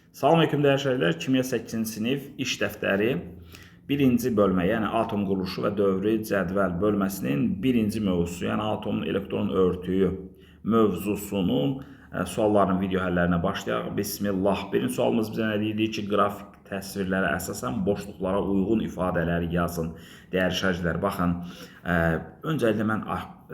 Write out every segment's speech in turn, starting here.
Salam aleyküm dəyərli şagirdlər. Kimya 8-ci sinif iş dəftəri 1-ci bölmə, yəni atom quruluşu və dövrü cədvəl bölməsinin 1-ci mövzusu, yəni atomun elektron örtüyü mövzusunun suallarının video həllərinə başlayaq. Bismillah. Birinci sualımız bizə nə deyir ki, qrafik təsvirlərə əsasən boşluqlara uyğun ifadələri yazın. Dəyərli şagirdlər, baxın, öncəliklə mən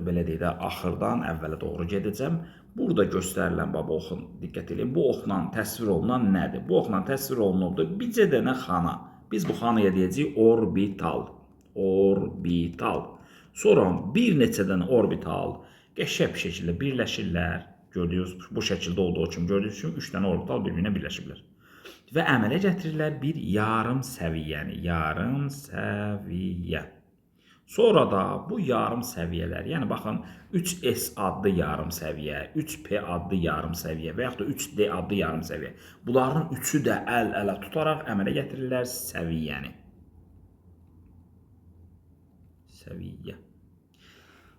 belə deyək də, axırdan əvvələ doğru gedəcəm. Burada göstərilən, baba oxun, diqqət edin, bu oxla təsvir olunan nədir? Bu oxla təsvir olunubdur bircə dənə xana. Biz bu xanaya deyəcəyik orbital. Orbital. Sonra bir neçə dənə orbital qəşəng bir şəkildə birləşirlər. Gördüyünüz bu şəkildə olduğu üçün gördüyünüz kimi 3 dənə orbital bir-birinə birləşiblər. Və əmələ gətirirlər bir yarım səviyyəni. Yarım səviyyə. Sonra da bu yarım səviyyələr, yəni baxın 3S adlı yarım səviyyə, 3P adlı yarım səviyyə və yaxud da 3D adlı yarım səviyyə. Bunların üçü də əl-ələ tutaraq əmələ gətirirlər səviyyəni. Səviyyə.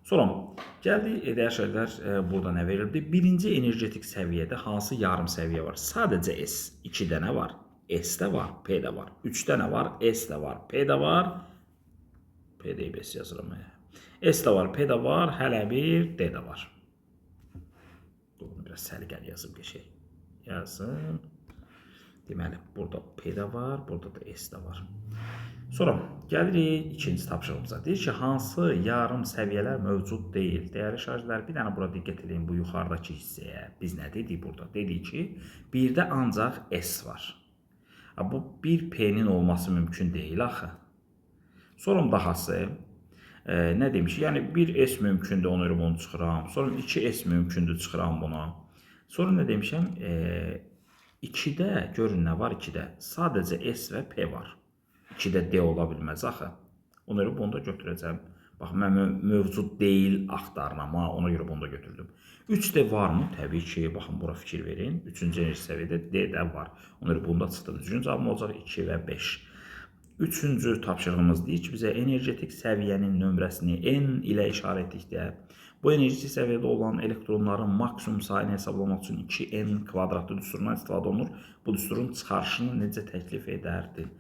Sonra gəldik, dəyərli şagirdlər, burada nə verildi? Birinci energetik səviyyədə hansı yarım səviyyə var? Sadəcə S. 2 dənə var. S də var, P də var. 3 dənə var, S də var, P də var. P deyib S yazıram. S də var, P də var, hələ bir D də var. Bunu biraz səliqəli yazım geçək. Yazım. Deməli, burada P də var, burada da S də var. Sonra gəlirik ikinci tapşırığımıza. Deyir ki, hansı yarım səviyyələr mövcud deyil? Dəyərli şagirdlər, bir dənə burada diqqət edin bu yuxarıdakı hissəyə. Biz nə dedik burada? Dedik ki, birdə ancaq S var. Bu bir P-nin olması mümkün deyil axı. Sonra dahası, nə demiş? Yəni 1S mümkündür, onu görə bunu çıxıram. Sonra 2S mümkündür, çıxıram bunu. Sonra nə demişəm? 2-də, görün nə var 2-də? Sadəcə S və P var. 2-də D ola bilməz axı. Ona görə bunu da götürəcəm. Bax, mən mövcud deyil axtarıram, ona görə bunu da götürdüm. 3D varmı? Təbii ki, baxın, bura fikir verin. 3-cü enerji səviyyədə D də var. Ona görə bunu da çıxdı. Düzgün cavabım olacaq 2 və 5. Üçüncü tapşırığımız deyir ki, bizə energetik səviyyənin nömrəsini N ilə işarə etdikdə, bu energetik səviyyədə olan elektronların maksimum sayını hesablamaq üçün 2N kvadratlı düsturundan istifadə olunur. Bu düsturun çıxarışını necə təklif edərdin?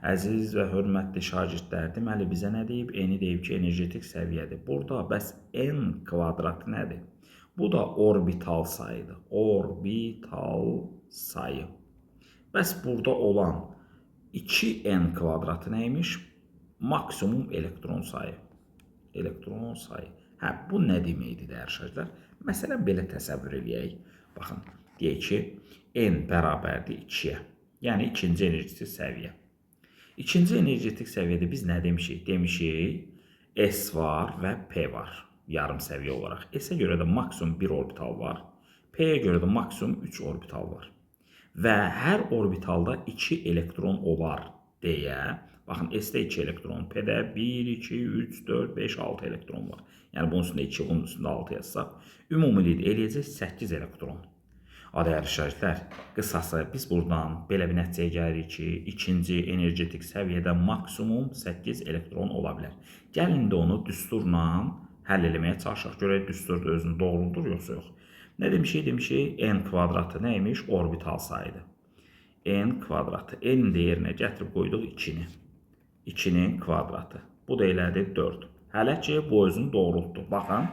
Əziz və hörmətli şagirdlər, deməli bizə nə deyib? N-i deyib ki, energetik səviyyədir. Burada bəs N kvadrat nədir? Bu da orbital sayıdır. Orbital sayı. Bəs burada olan 2N kvadratı neymiş? Maksimum elektron sayı. Elektron sayı. Bu nə deməkdir dəyərli şagirdlər? Məsələn, belə təsəvvür edək. Baxın, deyək ki, N bərabərdir 2-yə. Yəni, ikinci energetik səviyyə. İkinci energetik səviyyədə biz nə demişik? Demişik, S var və P var. Yarım səviyyə olaraq. S-ə görə də maksimum 1 orbital var. P-yə görə də maksimum 3 orbital var. Və hər orbitalda 2 elektron olar deyə, baxın, S-də 2 elektron, P-də 1, 2, 3, 4, 5, 6 elektron var. Yəni, bunun üstündə 2, bunun üstündə 6 yazsaq, ümumilik eləyəcək 8 elektron. Dəyərli şagirdlər, qısası biz buradan belə bir nəticəyə gəlirik ki, ikinci energetik səviyyədə maksimum 8 elektron ola bilər. Gəlin də onu düsturla həll eləməyə çalışaq. Görək, düstur da özünü doğruldur, yoxsa yox. Nə demişik? Demişik, N kvadratı neymiş? Orbital sayıdır. N kvadratı. N deyərinə gətirib qoyduq 2-ni. 2-nin kvadratı. Bu da elədir 4. Hələ ki, bu özünü doğrultdu. Baxın,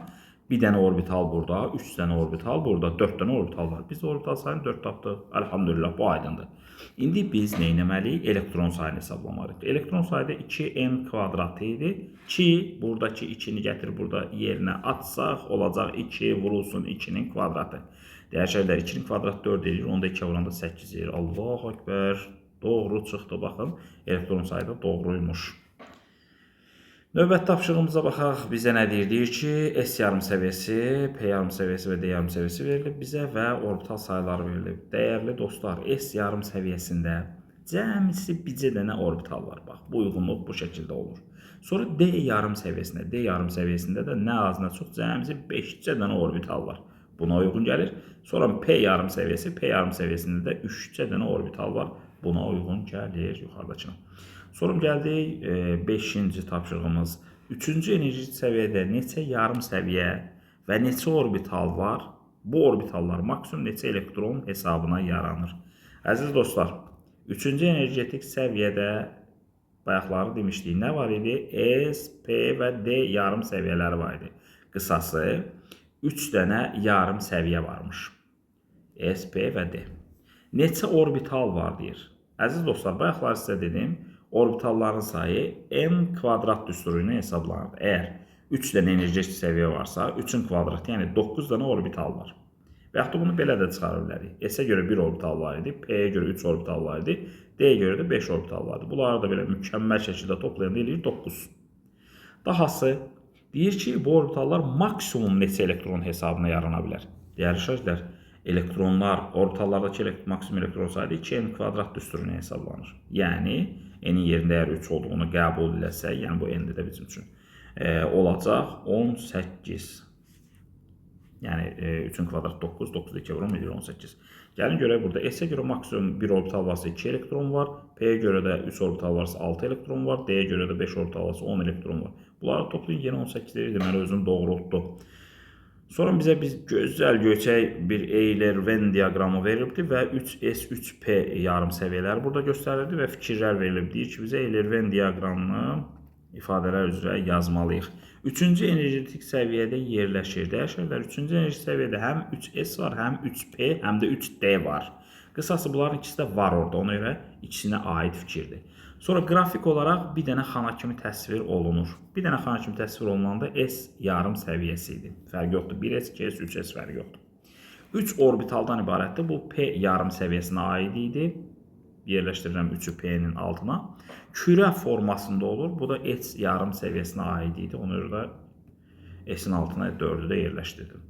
bir dənə orbital burada, 3 dənə orbital burada, 4 dənə orbital var. Biz orbital sayını 4 tapdıq. Elhamdülillah, bu aydındır. İndi biz nə etməliyik? Elektron sayını hesablamalıyıq. Elektron sayıda 2N kvadratı idi ki, buradakı 2-ni gətirib burada yerinə atsaq, olacaq 2 vurulsun 2-nin kvadratı. Dəyərli şagirdlər, 2-nin kvadratı 4 edir, onda 2 vuranda 8 edir. Allahu Ekber, doğru çıxdı, baxın, elektron sayıda doğruymuş. Növbəti tapşırığımıza baxaq, bizə nə deyir? Deyir ki, S yarım səviyyəsi, P yarım səviyyəsi və D yarım səviyyəsi verilib bizə və orbital sayıları verilib. Dəyərli dostlar, S yarım səviyyəsində cəmisi bircə dənə orbital var. Bax, bu uyğunluq bu şəkildə olur. Sonra D yarım səviyyəsində, D yarım səviyyəsində də nə az, nə çox cəmisi 5-cə dənə orbital var. Buna uyğun gəlir. Sonra P yarım səviyyəsi, P yarım səviyyəsində də 3-cə dənə orbital var. Buna uyğun gəlir yuxarıdakına. Sonra gəldik 5-ci tapşırığımız. 3-cü enerji səviyyədə neçə yarım səviyyə və neçə orbital var? Bu orbitallar maksimum neçə elektron hesabına yaranır? Əziz dostlar, 3-cü energetik səviyyədə bayaqları demişdik, nə var idi? S, P və D yarım səviyyələri var idi. Qısası 3 dənə yarım səviyyə varmış. S, P və D. Neçə orbital var deyir. Əziz dostlar, bayaqlar sizə dedim, orbitalların sayı n kvadrat düsturu ilə hesablanır. Əgər 3 dənə energetik səviyyə varsa, 3-ün kvadratı, yəni 9 dənə orbital var. Və yaxud da bunu belə də çıxara bilərik. S-ə görə 1 orbital var idi, P-yə görə 3 orbital var idi, D-yə görə də 5 orbital var idi. Bunları da belə mükəmməl şəkildə toplayanda eləyir 9. Dahası, deyir ki, bu orbitallar maksimum neçə elektron hesabına yarana bilər. Dəyərli şəkillər, elektronlar, orbitallardakı maksimum elektron sayı 2n kvadrat düsturuna hesablanır. Yəni, n-in yerində əgər 3 olduğunu qəbul eləsək, yəni bu n-də də bizim üçün olacaq 18. Yəni 3-ün kvadrat 9, 9-da 2 vurum, 18. Gəlin görək burada S-ə görə maksimum 1 orbital varsa 2 elektron var, P-yə görə də 3 orbital varsa 6 elektron var, D-yə görə də 5 orbital varsa 10 elektron var. Bunları toplayın, yenə 18 deyir, deməli özünü doğrultdu. Sonra bizə gözəl göçək bir Euler-Venn diaqramı verilibdir və 3S, 3P yarım səviyyələri burada göstərildi və fikirlər verilib. Deyir ki, bizə Euler-Venn diaqramını ifadələr üzrə yazmalıyıq. 3-cü energetik səviyyədə yerləşir. Dəyişənlər 3-cü energetik səviyyədə həm 3S var, həm 3P, həm də 3D var. Qısası bunların ikisi də var orada, ona görə ikisinə aid fikirdir. Sonra qrafik olaraq bir dənə xana kimi təsvir olunur. Bir dənə xana kimi təsvir olunanda S yarım səviyyəsi idi. Fərq yoxdur. 1S, 2S, 3S fərq yoxdur. 3 orbitaldan ibarətdir. Bu P yarım səviyyəsinə aid idi. Yerləşdirirəm 3-ü P-nin altına. Kürə formasında olur. Bu da S yarım səviyyəsinə aid idi. Ona görə də S-in altına 4-ü də yerləşdirdim.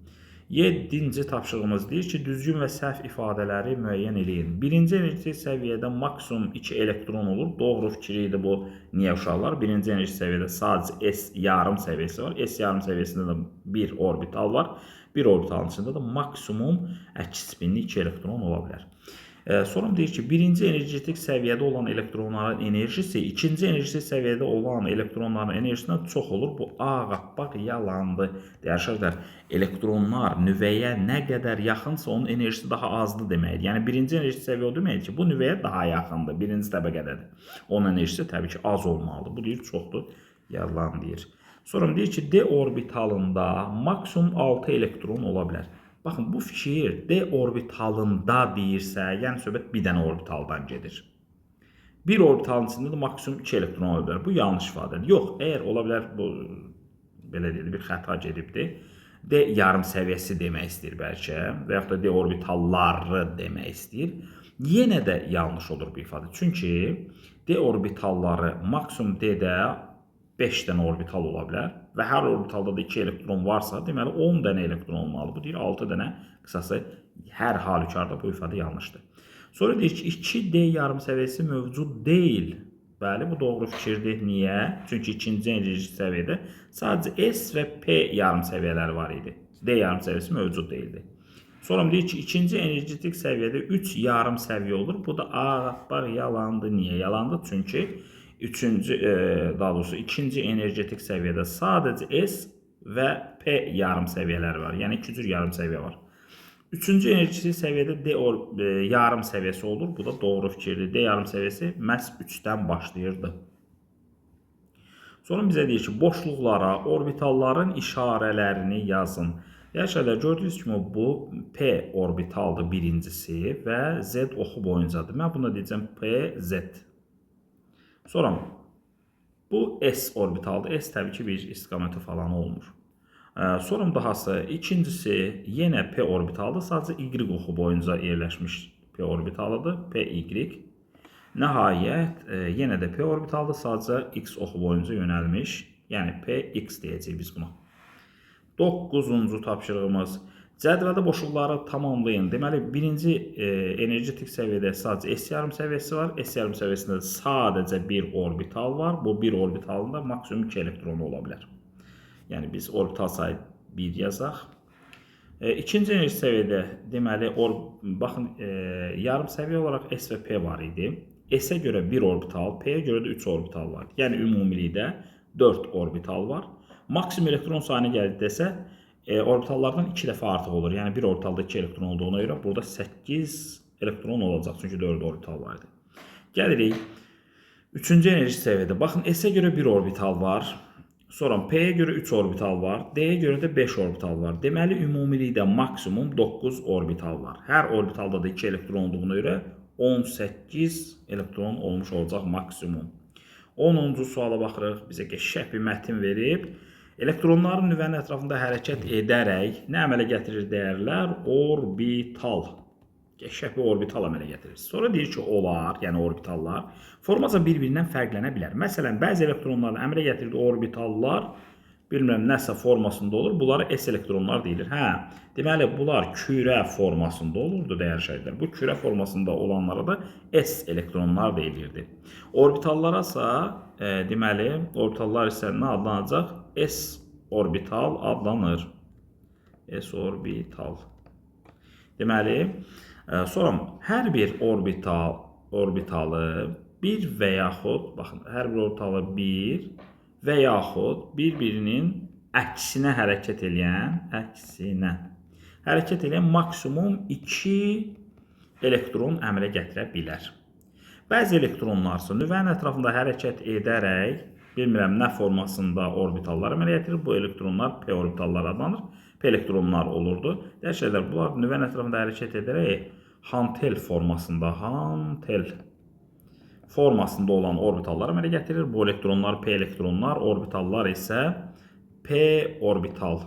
7-ci tapşırığımız deyir ki, düzgün və səhv ifadələri müəyyən eləyin. Birinci energetik səviyyədə maksimum 2 elektron olur. Doğru fikri idi bu. Niyə uşaqlar? Birinci energetik səviyyədə sadəcə S yarım səviyyəsi var. S yarım səviyyəsində də bir orbital var. Bir orbitalın içində də maksimum əks spinli 2 elektron ola bilər. Sonra deyir ki, birinci energetik səviyyədə olan elektronların enerjisi ikinci energetik səviyyədə olan elektronların enerjisindən çox olur. Bu ağappaq yalandır. Dəyərli elektronlar nüvəyə nə qədər yaxınsa onun enerjisi daha azdır deməkdir. Yəni birinci energetik səviyyə o deməkdir ki, bu nüvəyə daha yaxındır. Birinci təbəqədədir. Onun enerjisi təbii ki, az olmalıdır. Bu deyir çoxdur. Yalan deyir. Sonra deyir ki, D orbitalında maksimum 6 elektron ola bilər. Baxın, bu fikir D orbitalında deyirsə, yəni söhbət bir dənə orbitaldan gedir. Bir orbitalın içində də maksimum 2 elektron ola bilər. Bu yanlış ifadədir. Yox, əgər ola bilər, bu belə deyil, bir xəta gedibdir. D yarım səviyyəsi demək istəyir bəlkə və yaxud da D orbitalları demək istəyir. Yenə də yanlış olur bu ifadə. Çünki D orbitalları maksimum D-də 5 dənə orbital ola bilər və hər orbitalda da 2 elektron varsa, deməli 10 dənə elektron olmalı. Bu deyir 6 dənə, qısası hər halükarda bu ifadə yanlışdır. Sonra deyir ki, 2D yarım səviyyəsi mövcud deyil. Bəli, bu doğru fikirdir. Niyə? Çünki ikinci energetik səviyyədə sadəcə S və P yarım səviyyələri var idi. D yarım səviyyəsi mövcud deyildi. Sonra deyir ki, ikinci energetik səviyyədə 3 yarım səviyyə olur. Bu da ağappaq yalandır. Niyə yalandır? Çünki ikinci energetik səviyyədə sadəcə S və P yarım səviyyələri var. Yəni 2 cür yarım səviyyə var. Üçüncü energetik səviyyədə D yarım səviyyəsi olur. Bu da doğru fikirdir. D yarım səviyyəsi məhz 3-dən başlayırdı. Sonra bizə deyir ki, boşluqlara orbitalların işarələrini yazın. Yaşarlar, gördüyünüz kimi bu P orbitaldır birincisi və Z oxu boyuncadır. Mən buna deyəcəm P, Z. Sonra bu S orbitaldır. S təbii ki bir istiqaməti falan olmur. Sonra dahası ikincisi yenə P orbitaldır. Sadəcə Y oxu boyunca yerləşmiş P orbitalıdır. PY. Nəhayət yenə də P orbitaldır. Sadəcə X oxu boyunca yönəlmiş. Yəni PX deyəcəyik biz buna. 9-cu tapşırığımız. Cədvəldə boşluqları tamamlayın. Deməli, birinci energetik səviyyədə sadəcə S yarım səviyyəsi var. S yarım səviyyəsində sadəcə bir orbital var. Bu bir orbitalında maksimum 2 elektron ola bilər. Yəni, biz orbital sayı 1 yazaq. İkinci enerji səviyyədə, deməli, baxın, yarım səviyyə olaraq S və P var idi. S-ə görə 1 orbital, P-yə görə də 3 orbital var. Yəni, ümumilikdə 4 orbital var. Maksimum elektron sayına gəldi desə, orbitallardan 2 dəfə artıq olur. Yəni, bir orbitalda 2 elektron olduğuna görə burada 8 elektron olacaq. Çünki 4 orbital var idi. Gəlirik 3-cü enerji səviyyədə. Baxın, S-ə görə 1 orbital var. Sonra P-yə görə 3 orbital var. D-yə görə də 5 orbital var. Deməli, ümumilikdə maksimum 9 orbital var. Hər orbitalda da 2 elektron olduğuna görə 18 elektron olmuş olacaq maksimum. 10-cu suala baxırıq. Bizə qəşəng bir mətin verib. Elektronların nüvənin ətrafında hərəkət edərək nə əmələ gətirir dəyərlər? Orbital. Qəşəng bir orbital əmələ gətirir. Sonra deyir ki, onlar, yəni orbitallar, forması bir-birindən fərqlənə bilər. Məsələn, bəzi elektronların əmələ gətirdiyi orbitallar, bilmirəm, nəsə formasında olur. Bunlara S elektronlar deyilir. Hə, deməli, bunlar kürə formasında olurdu, dəyərli şagirdlər. Bu kürə formasında olanlara da S elektronlar deyilirdi. Orbitallara isə, deməli, orbitallar isə nə adlanacaq? S orbital adlanır. S orbital. Deməli, sonra hər bir orbitalı bir və yaxud, baxın, hər bir orbitalı bir və yaxud bir-birinin əksinə hərəkət edən maksimum 2 elektron əmələ gətirə bilər. Bəzi elektronlarsa nüvənin ətrafında hərəkət edərək, bilmirəm, nə formasında orbitallar əmələ gətirir. Bu elektronlar P orbitallar adlanır. P elektronlar olurdu. Dəyişəklər, bunlar nüvənin ətrafında hərəkət edərək hantel formasında olan orbitallar əmələ gətirir. Bu elektronlar P elektronlar, orbitallar isə P orbital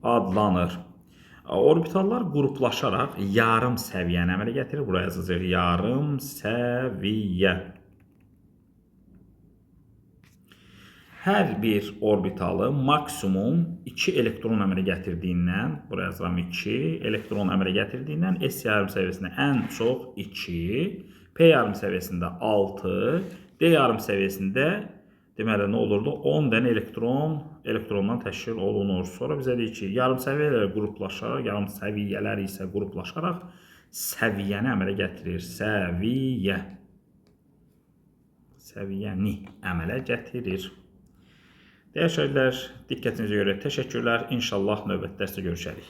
adlanır. Orbitallar qruplaşaraq yarım səviyyəni əmələ gətirir. Buraya yazacaq yarım səviyyə. Hər bir orbitalı maksimum 2 elektron əmələ gətirdiyindən, buraya yazıram 2 elektron əmələ gətirdiyindən S yarım səviyyəsində ən çox 2, P yarım səviyyəsində 6, D yarım səviyyəsində deməli nə olurdu? 10 dənə elektrondan təşkil olunur. Sonra bizə deyir ki, yarım səviyyələr qruplaşaraq, yarım səviyyələr isə qruplaşaraq səviyyəni əmələ gətirir. Səviyyəni əmələ gətirir. Dəyərli şagirdlər, diqqətinizə görə təşəkkürlər. İnşallah növbəti dərsdə görüşərik.